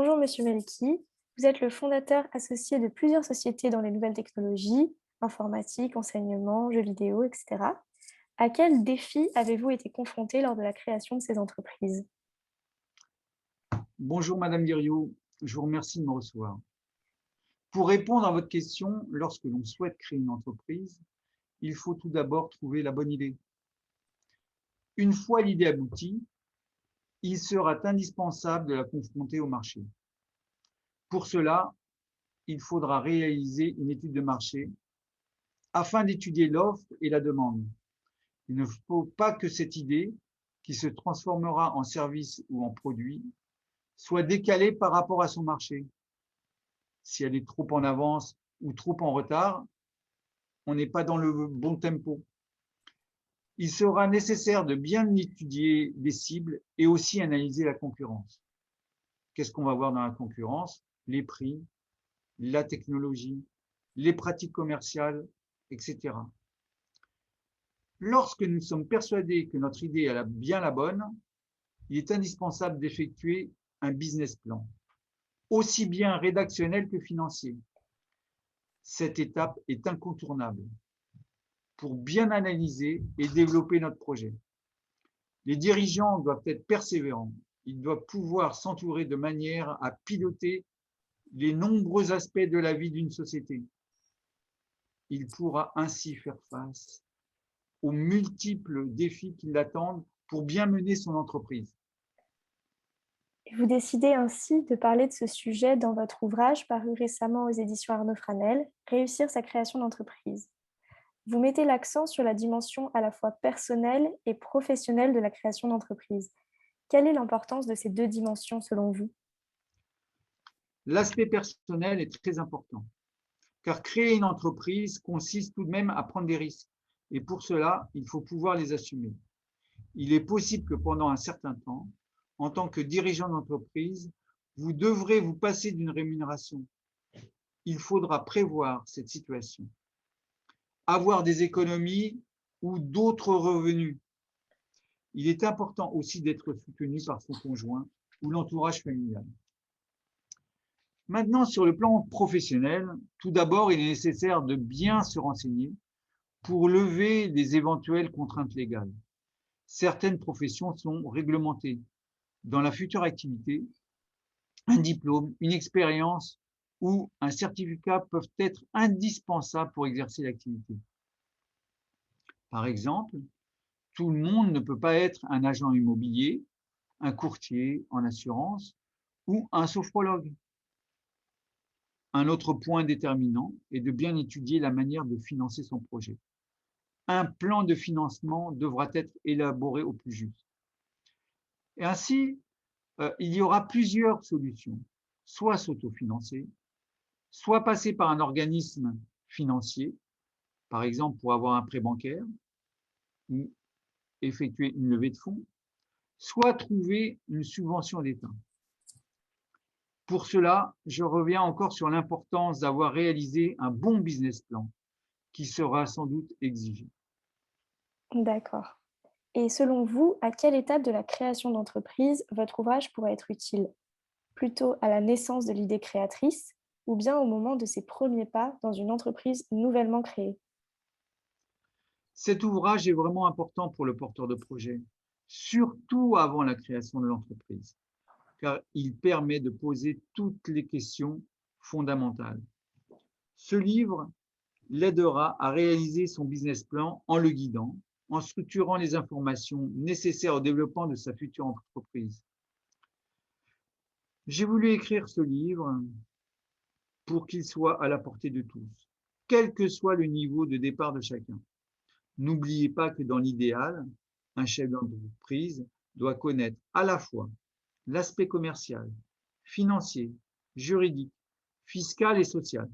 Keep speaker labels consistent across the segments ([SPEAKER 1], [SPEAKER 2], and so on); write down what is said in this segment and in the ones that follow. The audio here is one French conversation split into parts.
[SPEAKER 1] Bonjour Monsieur Melki, vous êtes le fondateur associé de plusieurs sociétés dans les nouvelles technologies, informatique, enseignement, jeux vidéo, etc. À quels défis avez-vous été confronté lors de la création de ces entreprises?
[SPEAKER 2] Bonjour Madame Guerriot, je vous remercie de me recevoir. Pour répondre à votre question, lorsque l'on souhaite créer une entreprise, il faut tout d'abord trouver la bonne idée. Une fois l'idée aboutie, il sera indispensable de la confronter au marché. Pour cela, il faudra réaliser une étude de marché afin d'étudier l'offre et la demande. Il ne faut pas que cette idée, qui se transformera en service ou en produit, soit décalée par rapport à son marché. Si elle est trop en avance ou trop en retard, on n'est pas dans le bon tempo. Il sera nécessaire de bien étudier les cibles et aussi analyser la concurrence. Qu'est-ce qu'on va voir dans la concurrence? Les prix, la technologie, les pratiques commerciales, etc. Lorsque nous sommes persuadés que notre idée est bien la bonne, il est indispensable d'effectuer un business plan, aussi bien rédactionnel que financier. Cette étape est incontournable pour bien analyser et développer notre projet. Les dirigeants doivent être persévérants. Ils doivent pouvoir s'entourer de manière à piloter les nombreux aspects de la vie d'une société. Il pourra ainsi faire face aux multiples défis qui l'attendent pour bien mener son entreprise.
[SPEAKER 1] Et vous décidez ainsi de parler de ce sujet dans votre ouvrage paru récemment aux éditions Arnaud Franel, Réussir sa création d'entreprise. Vous mettez l'accent sur la dimension à la fois personnelle et professionnelle de la création d'entreprise. Quelle est l'importance de ces deux dimensions selon vous?
[SPEAKER 2] L'aspect personnel est très important, car créer une entreprise consiste tout de même à prendre des risques. Et pour cela, il faut pouvoir les assumer. Il est possible que pendant un certain temps, en tant que dirigeant d'entreprise, vous devrez vous passer d'une rémunération. Il faudra prévoir cette situation. Avoir des économies ou d'autres revenus. Il est important aussi d'être soutenu par son conjoint ou l'entourage familial. Maintenant, sur le plan professionnel, tout d'abord, il est nécessaire de bien se renseigner pour lever les éventuelles contraintes légales. Certaines professions sont réglementées. Dans la future activité, un diplôme, une expérience ou un certificat peuvent être indispensables pour exercer l'activité. Par exemple, tout le monde ne peut pas être un agent immobilier, un courtier en assurance ou un sophrologue. Un autre point déterminant est de bien étudier la manière de financer son projet. Un plan de financement devra être élaboré au plus juste. Et ainsi, il y aura plusieurs solutions. Soit s'autofinancer, soit passer par un organisme financier, par exemple pour avoir un prêt bancaire ou effectuer une levée de fonds, soit trouver une subvention d'État. Pour cela, je reviens encore sur l'importance d'avoir réalisé un bon business plan qui sera sans doute exigé.
[SPEAKER 1] D'accord. Et selon vous, à quelle étape de la création d'entreprise votre ouvrage pourrait être utile? Plutôt à la naissance de l'idée créatrice ou bien au moment de ses premiers pas dans une entreprise nouvellement créée?
[SPEAKER 2] Cet ouvrage est vraiment important pour le porteur de projet, surtout avant la création de l'entreprise, car il permet de poser toutes les questions fondamentales. Ce livre l'aidera à réaliser son business plan en le guidant, en structurant les informations nécessaires au développement de sa future entreprise. J'ai voulu écrire ce livre pour qu'il soit à la portée de tous, quel que soit le niveau de départ de chacun. N'oubliez pas que dans l'idéal, un chef d'entreprise doit connaître à la fois l'aspect commercial, financier, juridique, fiscal et social.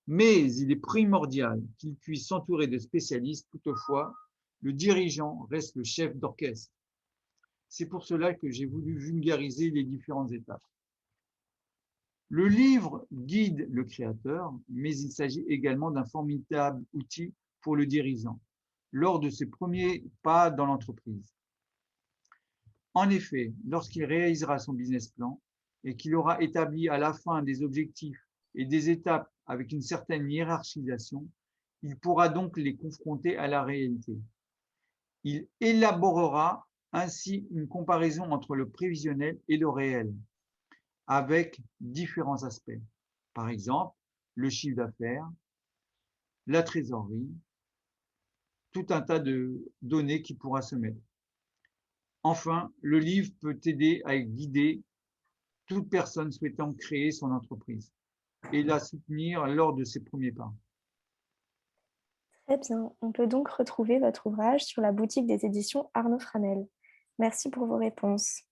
[SPEAKER 2] Mais il est primordial qu'il puisse s'entourer de spécialistes. Toutefois, le dirigeant reste le chef d'orchestre. C'est pour cela que j'ai voulu vulgariser les différentes étapes. Le livre guide le créateur, mais il s'agit également d'un formidable outil pour le dirigeant lors de ses premiers pas dans l'entreprise. En effet, lorsqu'il réalisera son business plan, et qu'il aura établi à la fin des objectifs et des étapes avec une certaine hiérarchisation, il pourra donc les confronter à la réalité. Il élaborera ainsi une comparaison entre le prévisionnel et le réel, avec différents aspects. Par exemple, le chiffre d'affaires, la trésorerie, tout un tas de données qui pourra se mettre. Enfin, le livre peut aider à guider toute personne souhaitant créer son entreprise et la soutenir lors de ses premiers pas.
[SPEAKER 1] Très bien. On peut donc retrouver votre ouvrage sur la boutique des éditions Arnaud Franel. Merci pour vos réponses.